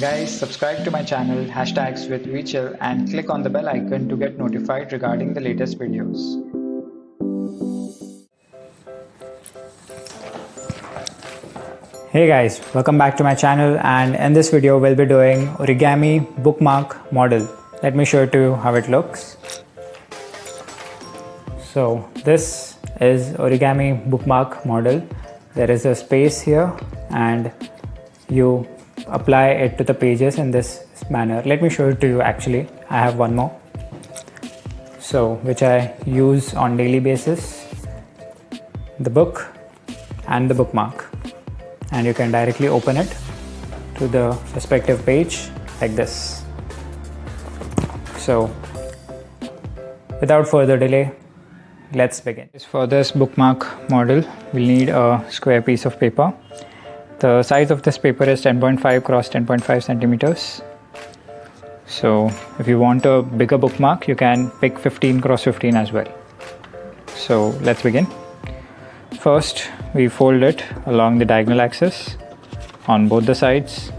Guys, subscribe to my channel hashtags with Vichel and click on the bell icon to get notified regarding the latest videos. Hey guys, welcome back to my channel, and in this video we'll be doing origami bookmark model. Let me show you how it looks. So this is origami bookmark model. There is a space here and you apply it to the pages in this manner. Let me show it to you. Actually, I have one more, so which I use on daily basis, the book and the bookmark, and you can directly open it to the respective page like this. So without further delay, let's begin. For this bookmark model, we'll need a square piece of paper. The size of this paper is 10.5 cross 10.5 centimeters. So if you want a bigger bookmark, you can pick 15 cross 15 as well. So let's begin. First, we fold it along the diagonal axis on both the sides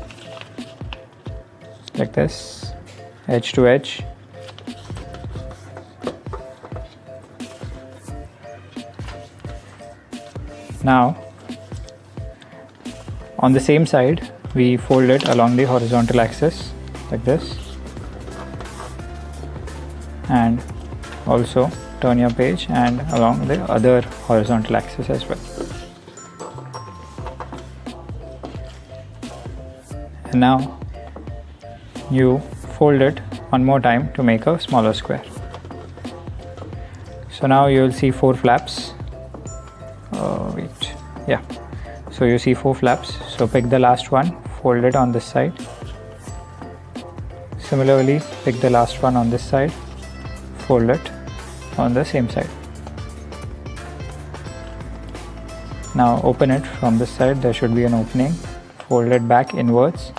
like this, edge to edge. Now on the same side, we fold it along the horizontal axis like this, and also turn your page and along the other horizontal axis as well. And now you fold it one more time to make a smaller square. So now you will see 4 flaps. So you see 4 flaps. So pick the last one, fold it on this side. Similarly, pick the last one on this side, fold it on the same side. Now open it from this side. There should be an opening. Fold it back inwards.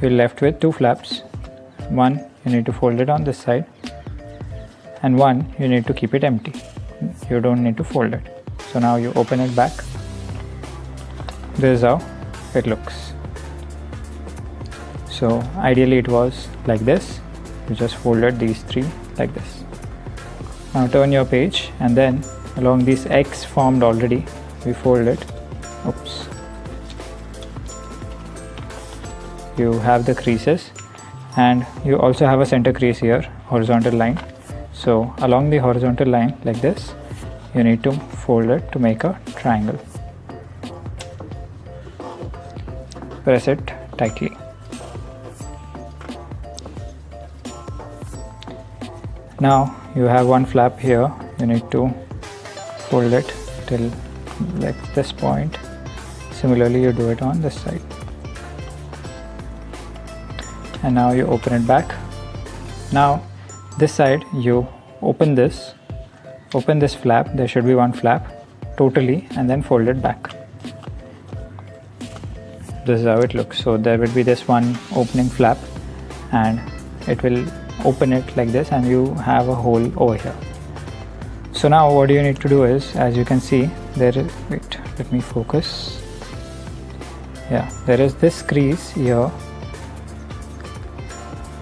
You're left with 2 flaps. One, you need to fold it on this side, and one, you need to keep it empty. You don't need to fold it. So now you open it back. This is how it looks. So ideally it was like this. You just folded these 3 like this. Now turn your page, and then along this X formed already, we fold it. Oops. You have the creases, and you also have a center crease here, horizontal line. So along the horizontal line like this, you need to fold it to make a triangle. Press it tightly. Now you have one flap here. You need to fold it till like this point. Similarly, you do it on this side. And now you open it back. Now this side, you open this flap. There should be one flap totally, and then fold it back. This is how it looks. So there will be this one opening flap, and it will open it like this, and you have a hole over here. So now what you need to do is, as you can see, there is, wait, let me focus. Yeah, there is this crease here,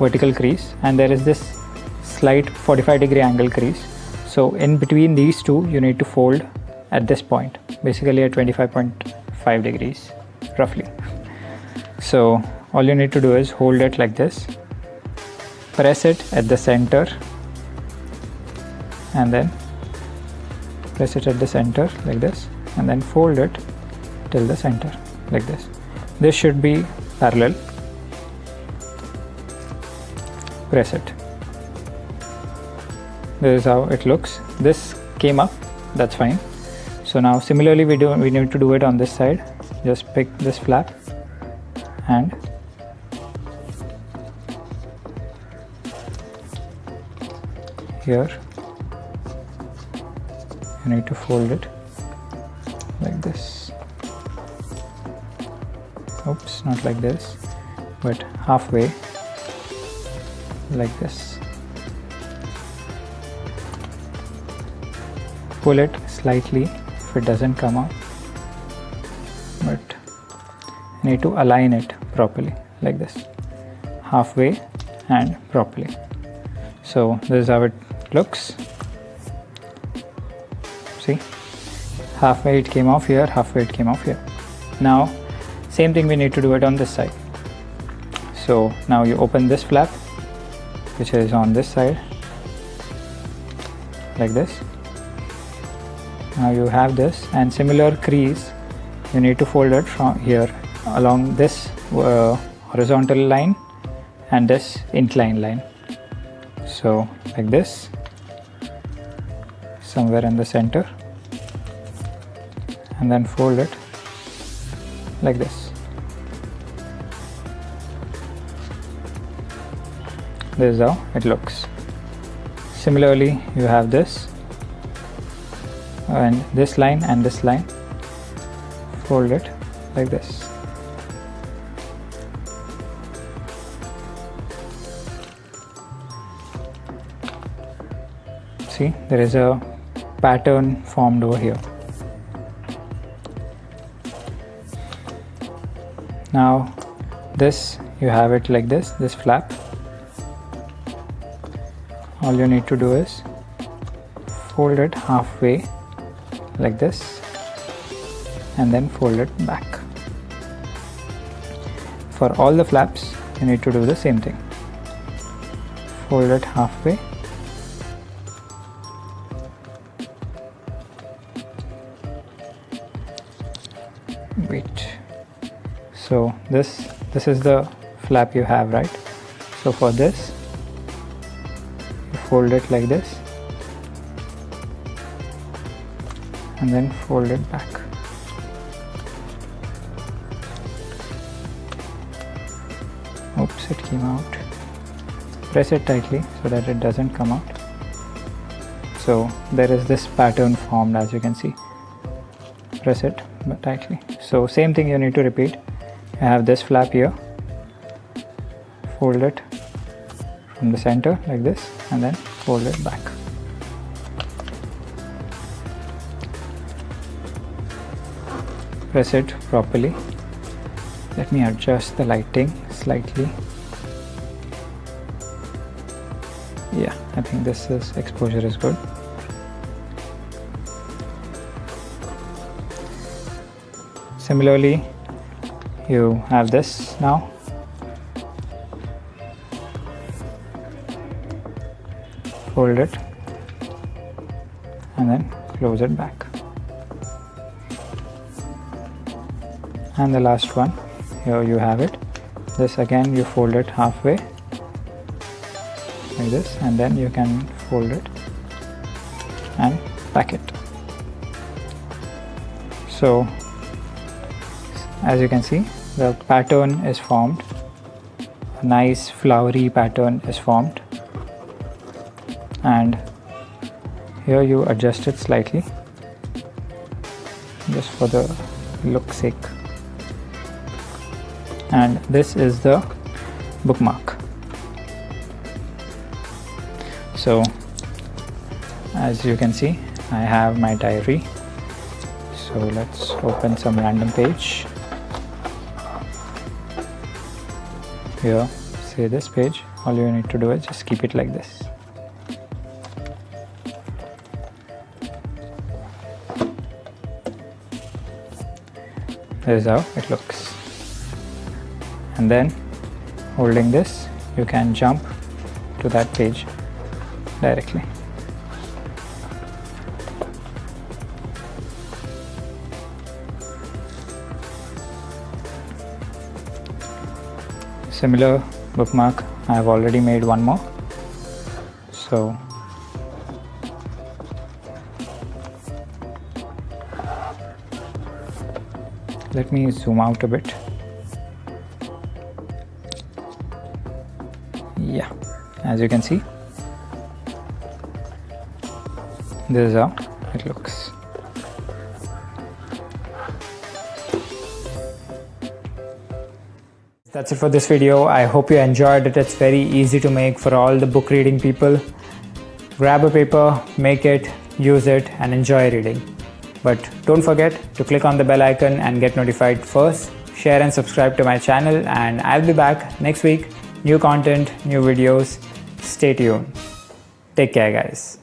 vertical crease, and there is this slight 45-degree angle crease. So in between these two, you need to fold at this point, basically at 25.5 degrees roughly. So all you need to do is hold it like this, press it at the center, and then press it at the center like this, and then fold it till the center like this. This should be parallel. Press it. This is how it looks. This came up, that's fine. So now similarly we need to do it on this side. Just pick this flap and here you need to fold it like this. Oops, not like this, but halfway like this. Pull it slightly if it doesn't come out, but you need to align it properly like this. halfway and properly. So this is how it looks. See, halfway it came off here, halfway it came off here. Now same thing we need to do it on this side. So now you open this flap, which is on this side, like this. Now you have this, and similar crease you need to fold it from here along this horizontal line and this inclined line. So like this, somewhere in the center, and then fold it like this. This is how it looks. Similarly, you have this and this line and this line. Fold it like this. See, there is a pattern formed over here. Now this, you have it like this flap. All you need to do is fold it halfway like this and then fold it back. For all the flaps you need to do the same thing. Fold it halfway so this is the flap you have, right? So for this you fold it like this and then fold it back. Oops, it came out. Press it tightly so that it doesn't come out. So there is this pattern formed, as you can see. Press it tightly. So same thing you need to repeat. You have this flap here, fold it from the center like this and then fold it back. Press it properly. Let me adjust the lighting slightly. Yeah, I think this exposure is good. Similarly, you have this now. Fold it and then close it back. And the last one, here you have it. This again you fold it halfway like this and then you can fold it and pack it. So as you can see, the pattern is formed. A nice flowery pattern is formed, and here you adjust it slightly just for the look sake. And this is the bookmark. So as you can see, I have my diary. So let's open some random page. Here, say this page, all you need to do is just keep it like this. This is how it looks. And then holding this, you can jump to that page directly. Similar bookmark, I have already made one more. So let me zoom out a bit. Yeah, as you can see, this is how it looks. That's it for this video. I hope you enjoyed it. It's very easy to make for all the book reading people. Grab a paper, make it, use it, and enjoy reading. But don't forget to click on the bell icon and get notified first. Share and subscribe to my channel, and I'll be back next week new content, new videos. Stay tuned. Take care, guys.